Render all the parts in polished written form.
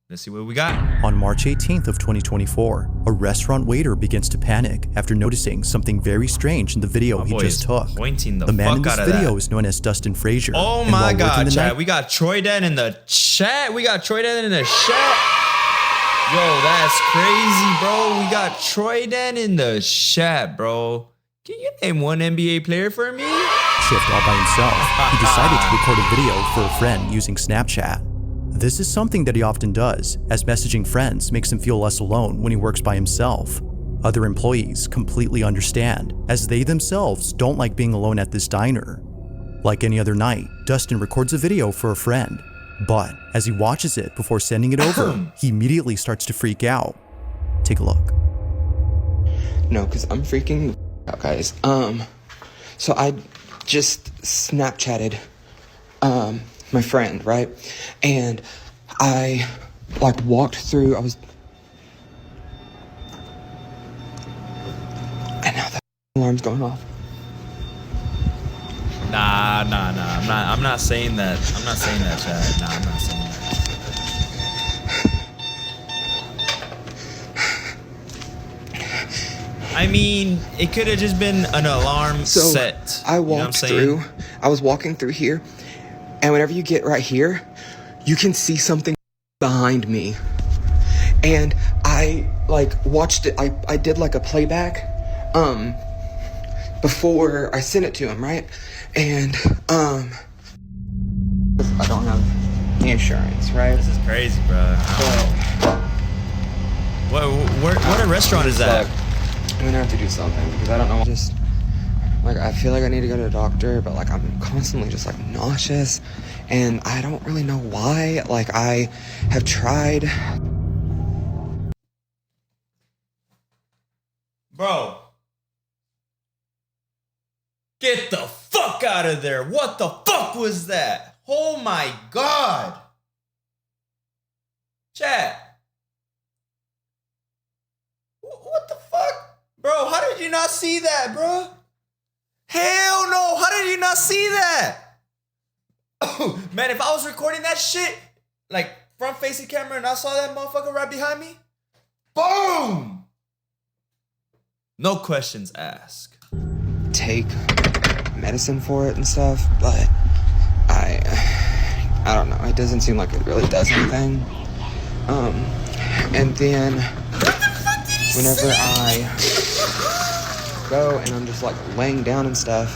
Let's see what we got. On March 18th of 2024, a restaurant waiter begins to panic after noticing something very strange in the video he just took. The man in this video is known as Dustin Frazier. Oh my God, chat. We got Troy Dan in the chat. Yo, that's crazy, bro. We got Troy Dan in the chat, bro. Can you name one NBA player for me? Shift all by himself. He decided to record a video for a friend using Snapchat. This is something that he often does, as messaging friends makes him feel less alone when he works by himself. Other employees completely understand, as they themselves don't like being alone at this diner. Like any other night, Dustin records a video for a friend, but as he watches it before sending it over, he immediately starts to freak out. Take a look. No, because I'm freaking out, guys. So I just Snapchatted, my friend, right? And I walked through, and now the alarm's going off. Nah. I'm not saying that. Chad. Nah, I'm not saying that. I mean, it could have just been an alarm set. I walked through. I was walking through here. And whenever you get right here, you can see something behind me. And I watched it. I did a playback before I sent it to him, right? And I don't have the insurance, right? This is crazy, bro. What a restaurant is that? I'm gonna have to do something because I don't know. I feel like I need to go to a doctor, but I'm constantly just nauseous, and I don't really know why. I have tried. Bro. Get the fuck out of there. What the fuck was that? Oh my God. Chat. What the fuck? Bro, how did you not see that, bro? Hell no! How did you not see that? Oh, man, if I was recording that shit, front facing camera, and I saw that motherfucker right behind me, boom! No questions asked. Take medicine for it and stuff, but I don't know. It doesn't seem like it really does anything. And then whenever I go and I'm just laying down and stuff,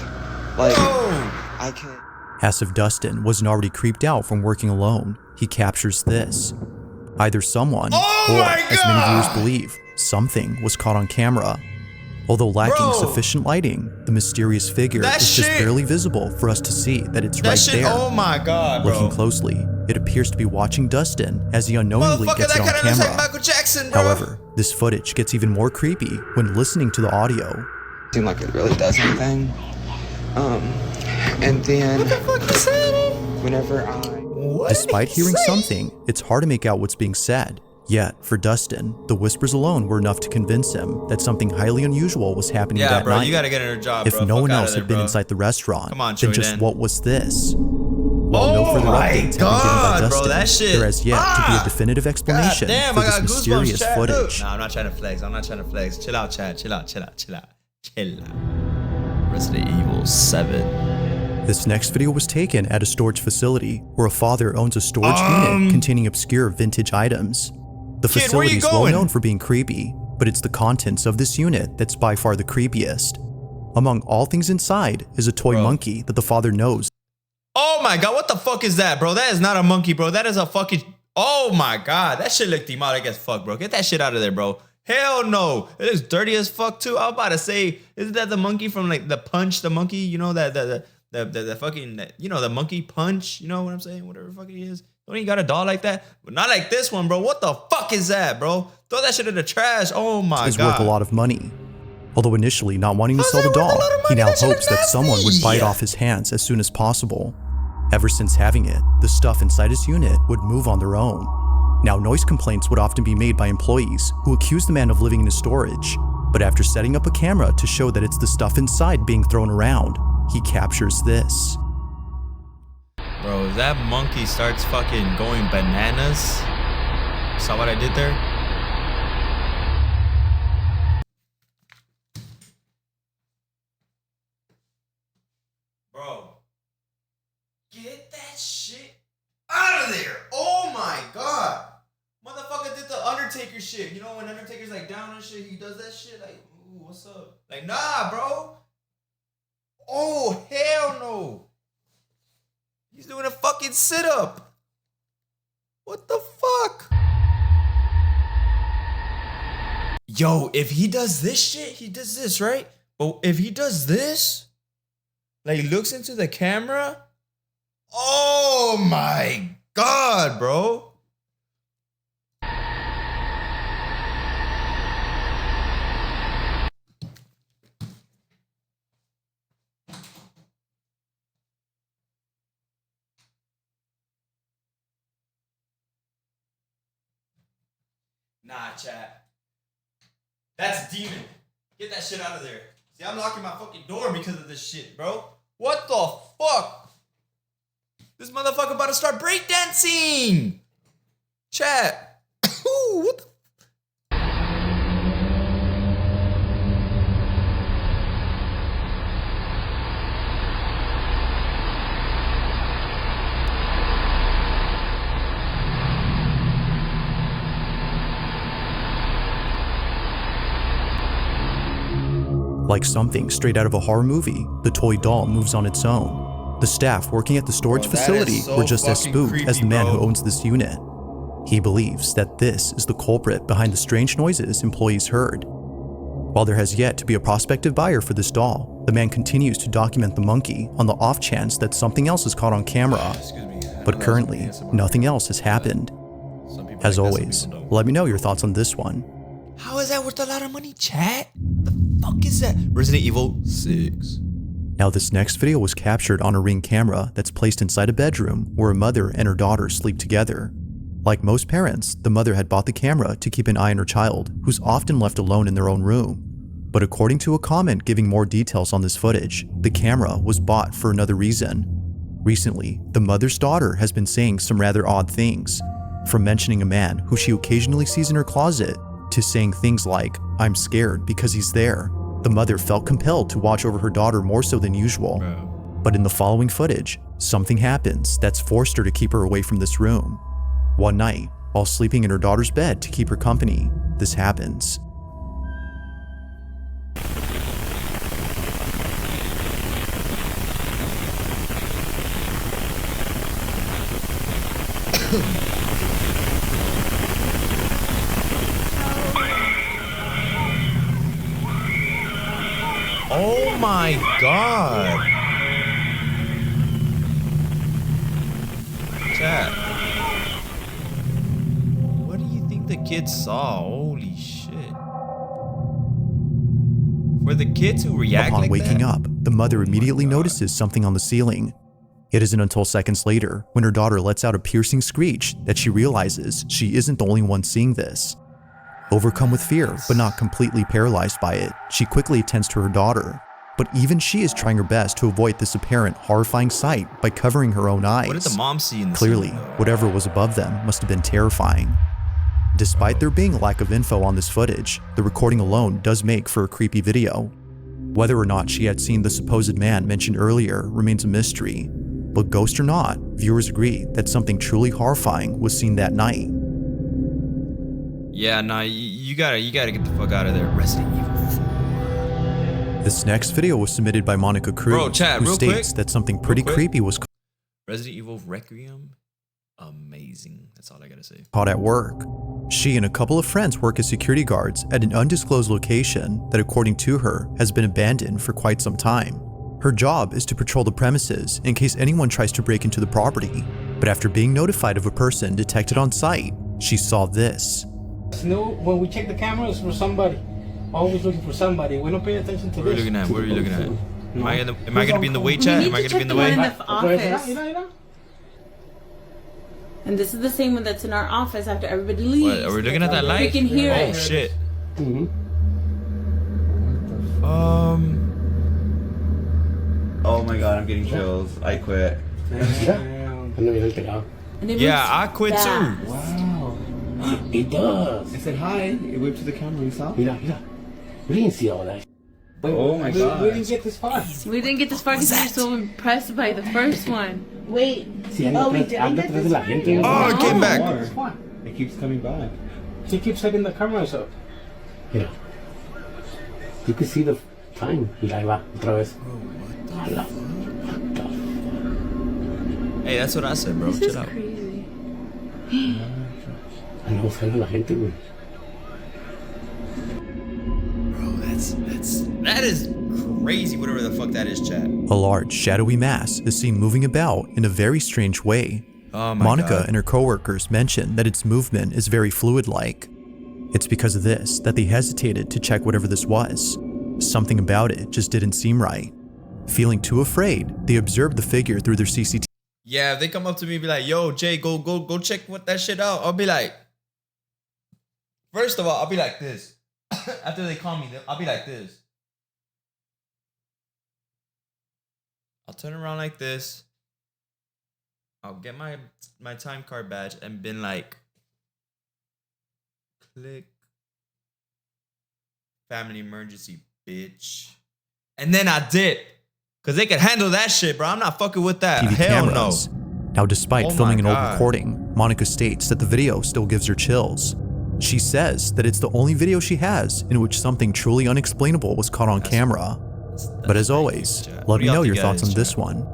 I can. As if Dustin wasn't already creeped out from working alone, he captures this. Either someone, or as many viewers believe, something was caught on camera. Although lacking sufficient lighting, the mysterious figure is just barely visible for us to see that it's right there. Oh my God, bro. Looking closely, it appears to be watching Dustin as he unknowingly gets it on camera. Michael Jackson, bro. However, this footage gets even more creepy when listening to the audio. Seem like it really does anything. And then what the fuck is that? Whenever Despite hearing something, it's hard to make out what's being said. Yet, for Dustin, the whispers alone were enough to convince him that something highly unusual was happening that night. You gotta get in her job, if no one else had been inside the restaurant, then just what was this? While no further updates have been given by Dustin, there has yet to be a definitive explanation for this mysterious footage. Nah, I'm not trying to flex. Chill out, Chad. Chill out. Resident Evil 7. This next video was taken at a storage facility where a father owns a storage unit containing obscure vintage items. The facility is well known for being creepy, but it's the contents of this unit that's by far the creepiest. Among all things inside is a toy monkey that the father knows. Oh my God, what the fuck is that, bro? That is not a monkey, bro. That is a fucking... Oh my God, that shit look demonic as fuck, bro. Get that shit out of there, bro. Hell no. It looks dirty as fuck too. I was about to say, isn't that the monkey from the Punch, the monkey? You know, the fucking, you know, the monkey Punch? You know what I'm saying? Whatever the fuck it is. Don't you got a doll like that? But not like this one, bro. What the fuck is that, bro? Throw that shit in the trash. Oh my God. Is worth a lot of money. Although initially not wanting to sell the doll, he now hopes that someone would buy it off his hands as soon as possible. Ever since having it, the stuff inside his unit would move on their own. Now, noise complaints would often be made by employees who accuse the man of living in his storage. But after setting up a camera to show that it's the stuff inside being thrown around, he captures this. Bro, if that monkey starts fucking going bananas, Saw what I did there? Bro. Get that shit out of there. Oh my god. Motherfucker did the Undertaker shit. You know when Undertaker's like down and shit, he does that shit like, ooh, what's up? Like, nah, bro. Oh, hell no. He's doing a fucking sit-up. What the fuck? Yo, if he does this shit, he does this, right? But if he does this, like looks into the camera, oh my god, bro. Nah, chat. That's demon. Get that shit out of there. See, I'm locking my fucking door because of this shit, bro. What the fuck? This motherfucker about to start breakdancing. Chat. Ooh, what the? Like something straight out of a horror movie, the toy doll moves on its own. The staff working at the storage Bro, that facility is so were just as fucking spooked creepy, as the man bro. who owns this unit. He believes that this is the culprit behind the strange noises employees heard. While there has yet to be a prospective buyer for this doll, the man continues to document the monkey on the off chance that something else is caught on camera. Excuse me. But currently, nothing else has happened. Some people As like that, some always, people don't. let me know your thoughts on this one. How is that worth a lot of money, chat? The fuck is that? Resident Evil 6. Now this next video was captured on a Ring camera that's placed inside a bedroom where a mother and her daughter sleep together. Like most parents, the mother had bought the camera to keep an eye on her child, who's often left alone in their own room. But according to a comment giving more details on this footage, the camera was bought for another reason. Recently, the mother's daughter has been saying some rather odd things, from mentioning a man who she occasionally sees in her closet, to saying things like, "I'm scared because he's there." The mother felt compelled to watch over her daughter more so than usual. But in the following footage, something happens that's forced her to keep her away from this room. One night, while sleeping in her daughter's bed to keep her company, this happens. Oh my god. Chat. What do you think the kids saw? Holy shit. For the kids who react Upon like waking that? up, the mother immediately God. notices something on the ceiling. It isn't until seconds later, when her daughter lets out a piercing screech, that she realizes she isn't the only one seeing this. Overcome with fear, but not completely paralyzed by it, she quickly attends to her daughter. But even she is trying her best to avoid this apparent horrifying sight by covering her own eyes. What did the mom see in the Clearly, scene, though? whatever was above them must have been terrifying. Despite there being a lack of info on this footage, the recording alone does make for a creepy video. Whether or not she had seen the supposed man mentioned earlier remains a mystery, but ghost or not, viewers agree that something truly horrifying was seen that night. Yeah, nah, you gotta get the fuck out of there. Resident Evil 4. This next video was submitted by Monica Cruz, Bro, chat, who real states quick. that something pretty quick. creepy was Resident Evil Requiem, amazing. That's all I gotta say. caught at work. She and a couple of friends work as security guards at an undisclosed location that, according to her, has been abandoned for quite some time. Her job is to patrol the premises in case anyone tries to break into the property. But after being notified of a person detected on site, she saw this. No, when we check the cameras for somebody, always looking for somebody. We don't pay attention to What are you this. looking at? What are you looking at? Am I No. gonna be in the way, We chat? need Am I to gonna be check in the the one way? in the office. Mira. And this is the same one that's in our office after everybody leaves. What, are we looking at that light? We can hear Oh it. shit. Mm-hmm. Oh my god, I'm getting chills. I quit. Damn. I know you looked it up. And it Yeah, looks I quit bad. too. Wow. It does. I said hi. It waved to the camera. You saw? Mira, mira. We didn't see all that. But Oh my God. We didn't get this far. We didn't get this far because we were so impressed by the first one. Wait. Si anda Oh, we atrás, anda didn't atrás de la get gente. Oh, it came back. More. More. Come on. It keeps coming back. She keeps setting the cameras up. Mira. You can see the time. Mira, ahí va, otra vez. Ala. What the f- Hey, that's what I said, bro. This Chill is out. crazy. Anda buscando a la gente, güey. Bro, that is crazy. Whatever the fuck that is, chat. A large, shadowy mass is seen moving about in a very strange way. Oh my Monica God. and her coworkers mention that its movement is very fluid-like. It's because of this that they hesitated to check whatever this was. Something about it just didn't seem right. Feeling too afraid, they observed the figure through their CCTV Yeah, if they come up to me and be like, yo, Jay, go check what that shit out. I'll be like, first of all, I'll be like this. After they call me, I'll be like this. I'll turn around like this. I'll get my time card badge and been like, click. Family emergency, bitch. And then I dip. Cause they can handle that shit, bro. I'm not fucking with that. Hell cameras. no. Now, despite Oh my filming an old God. recording, Monica states that the video still gives her chills. She says that it's the only video she has in which something truly unexplainable was caught on camera. But as always, let me know your thoughts on this one.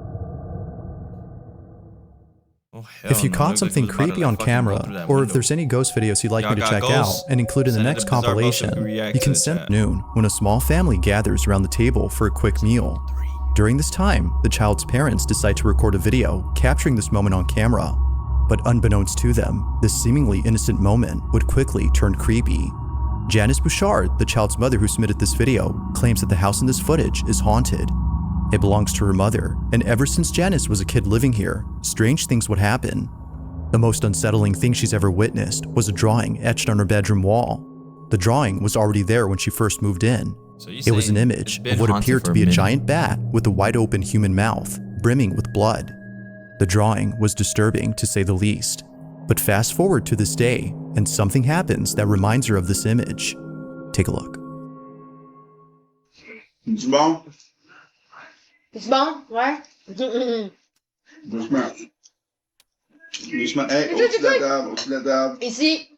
Oh, hell If you no. caught Looks like something it was about to, creepy like, on fucking go camera, through that or if window. there's any ghost videos you'd like Y'all me to got check ghosts? out and include in the Send it next to Bizarre Bros compilation, so we can react you to can the send chat. noon when a small family gathers around the table for a quick meal. During this time, the child's parents decide to record a video capturing this moment on camera. But unbeknownst to them, this seemingly innocent moment would quickly turn creepy. Janice Bouchard, the child's mother who submitted this video, claims that the house in this footage is haunted. It belongs to her mother, and ever since Janice was a kid living here, strange things would happen. The most unsettling thing she's ever witnessed was a drawing etched on her bedroom wall. The drawing was already there when she first moved in. So you It was an saying image it's been of what haunted appeared for to be a minute? giant bat with a wide open human mouth, brimming with blood. The drawing was disturbing to say the least. But fast forward to this day, and something happens that reminds her of this image. Take a look. C'est bon? C'est bon? Ouais? Doucement. Doucement. Hey, au-dessus de la table, au-dessus de la table. Ici.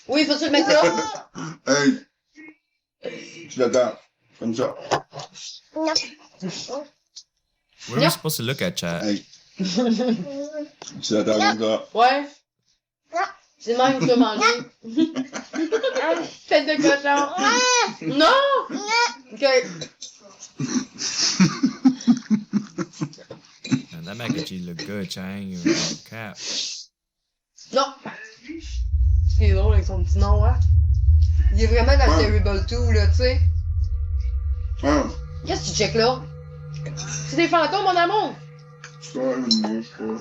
Oui, faut-tu le mettre là? Hey! Au-dessus de la table. Comme ça. Where are we supposed to look at, chat? Hey. Au-dessus de la table, comme ça. Ouais. C'est le même que tu as mangé. Tête de cochon. Non! Ok. Man, that mac and cheese look good, chat. I ain't even gonna cap. Non. C'est drôle avec son petit nom, hein? Il est vraiment dans le Terrible 2, là, tu sais. Ah, Qu'est-ce que tu checkes là? C'est des fantômes, mon amour! c'est pas une mouche, quoi.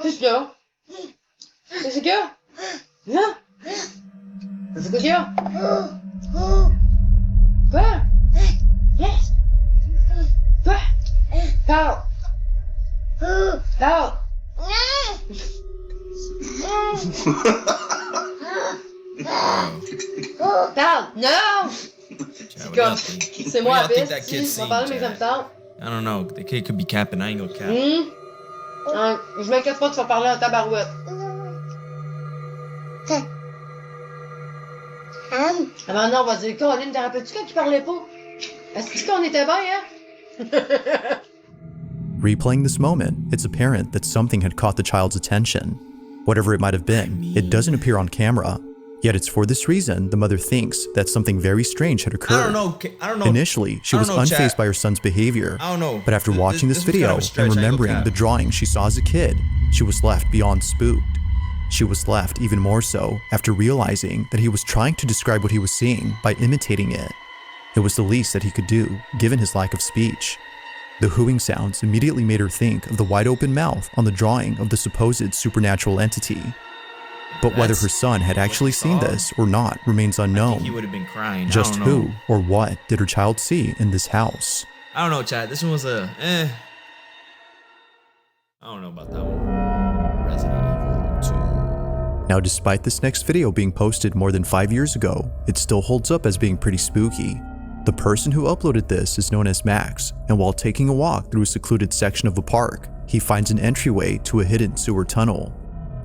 Qu'est-ce qu'il y a? Qu'est-ce qu'il y a? Hein? Qu'est-ce qu'il y a? Quoi? Quoi? Parle! Parle! Parle! Non! Chat, what Comme, do y'all think? c'est What moi do à y'all think piste. that kid's On seeing, va parler, mais ça me chat? tente. I don't know. The kid could be capping. I ain't gonna cap. Je m'inquiète pas, tu vas parler en tabarouette. Ah ben non, on va dire, Colin, te rappelles-tu quand il parlait pas? Est-ce qu'on était bien, hein? Replaying this moment, it's apparent that something had caught the child's attention. Whatever it might have been, it doesn't appear on camera. Yet it's for this reason the mother thinks that something very strange had occurred. I don't know. I don't know. Initially, she I was don't know, unfazed chat. by her son's behavior. I don't know. But after watching this was kind video of a stretch, and I ain't gonna remembering cap. the drawing she saw as a kid, she was left beyond spooked. She was left even more so after realizing that he was trying to describe what he was seeing by imitating it. It was the least that he could do, given his lack of speech. The hooing sounds immediately made her think of the wide open mouth on the drawing of the supposed supernatural entity. But whether That's her son had actually what seen he saw. this or not remains I think he unknown. would have been crying. Just I don't who know. or what did her child see in this house? I don't know, chat. This one was a I don't know about that one. Resident Evil 2. Now, despite this next video being posted more than 5 years ago, it still holds up as being pretty spooky. The person who uploaded this is known as Max, and while taking a walk through a secluded section of a park, he finds an entryway to a hidden sewer tunnel.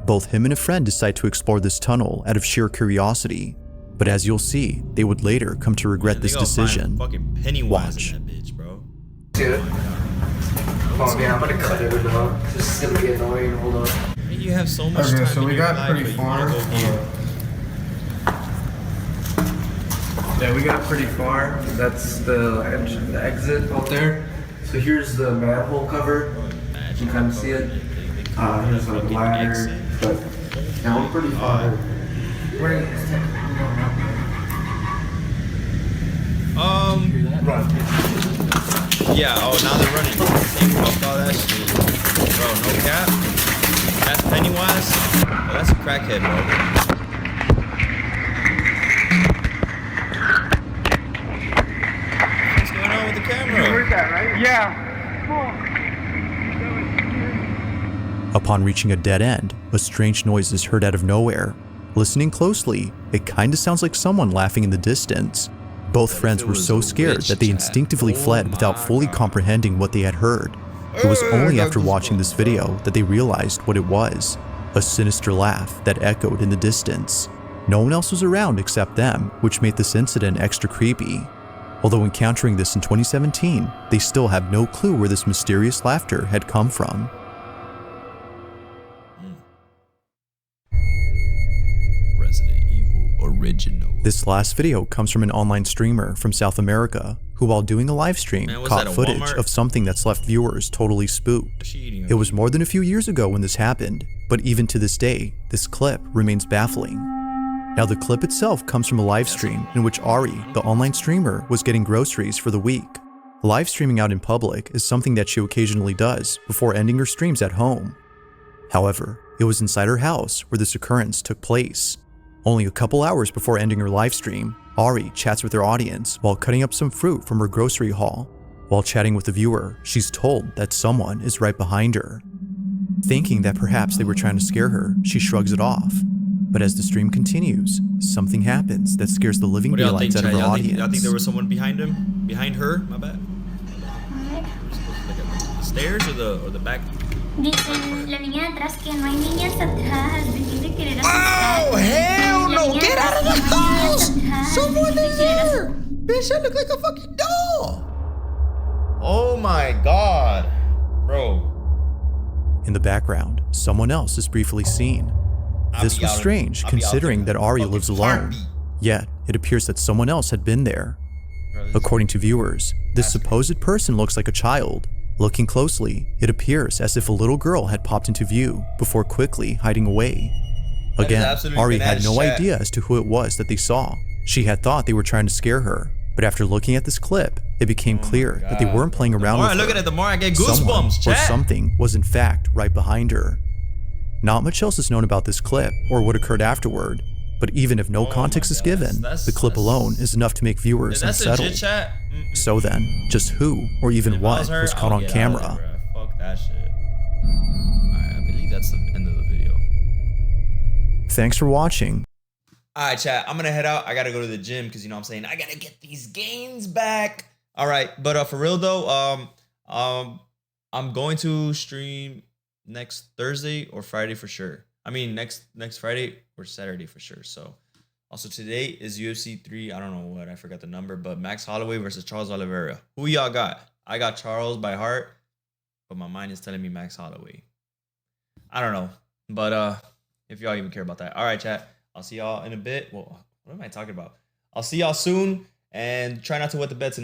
Both him and a friend decide to explore this tunnel out of sheer curiosity, but as you'll see, they would later come to regret this decision. Fucking Pennywise Watch. in that bitch, bro. Dude. Oh man, I'm gonna cut it out. This is gonna be annoying. Hold on. You have so much Okay, time so in we your got life, pretty but you far. wanna go here. Yeah, we got pretty far. That's the exit out there. So here's the manhole cover. You can kind of see it. Here's a ladder. But yeah, we're pretty far. Yeah, oh, now they're running. They fucked all that shit. Bro, no cap. That's Pennywise. Oh, that's a crackhead, bro. What's going on with the camera? Upon reaching a dead end, a strange noise is heard out of nowhere. Listening closely, it kinda sounds like someone laughing in the distance. Both friends were so scared that they instinctively fled without fully comprehending what they had heard. It was only after watching this video that they realized what it was, a sinister laugh that echoed in the distance. No one else was around except them, which made this incident extra creepy. Although encountering this in 2017, they still have no clue where this mysterious laughter had come from. Resident Evil Original. This last video comes from an online streamer from South America who, while doing a live stream, Man, was caught that a footage Walmart? of something that's left viewers totally spooked. It was more than a few years ago when this happened, but even to this day, this clip remains baffling. Now, the clip itself comes from a live stream in which Ari, the online streamer, was getting groceries for the week. Live streaming out in public is something that she occasionally does before ending her streams at home. However, it was inside her house where this occurrence took place. Only a couple hours before ending her live stream, Ari chats with her audience while cutting up some fruit from her grocery haul. While chatting with the viewer, she's told that someone is right behind her. Thinking that perhaps they were trying to scare her, she shrugs it off. But as the stream continues, something happens that scares the living What do y'all think, daylights out Chad? of her audience. Y'all think there was someone behind him? Behind her? My bad. The stairs or the back? Dice la niña de atrás que no hay niñas atrás. Dejen de querer Oh, asustar. hell La no! niña Get out of the atrás, no hay house! niñas atrás. Someone Dejen is de querer there! Bitch, that look like a fucking doll! Oh my god. Bro. In the background, someone else is briefly seen. This was strange considering that Ari lives alone. Yet, it appears that someone else had been there. According to viewers, this supposed person looks like a child. Looking closely, it appears as if a little girl had popped into view before quickly hiding away. Again, Ari had no idea as to who it was that they saw. She had thought they were trying to scare her, but after looking at this clip, it became clear that they weren't playing around with her. The more I look at it, the more I get Someone goosebumps, or chat. something was in fact right behind her. Not much else is known about this clip or what occurred afterward, but even if no context is given, the clip alone is enough to make viewers That's unsettled. legit, chat. So then, just who or even what was caught on camera? Fuck that shit. Alright, I believe that's the end of the video. Thanks for watching. Alright, chat. I'm gonna head out. I gotta go to the gym because you know what I'm saying, I gotta get these gains back. Alright, but for real though, I'm going to stream next Thursday or Friday for sure. I mean next Friday or Saturday for sure. So also today is UFC 3. I don't know what, I forgot the number, but Max Holloway versus Charles Oliveira. Who y'all got? I got Charles by heart, but my mind is telling me Max Holloway. I don't know, but if y'all even care about that. All right, chat. I'll see y'all in a bit. Well, what am I talking about? I'll see y'all soon, and try not to wet the bed tonight.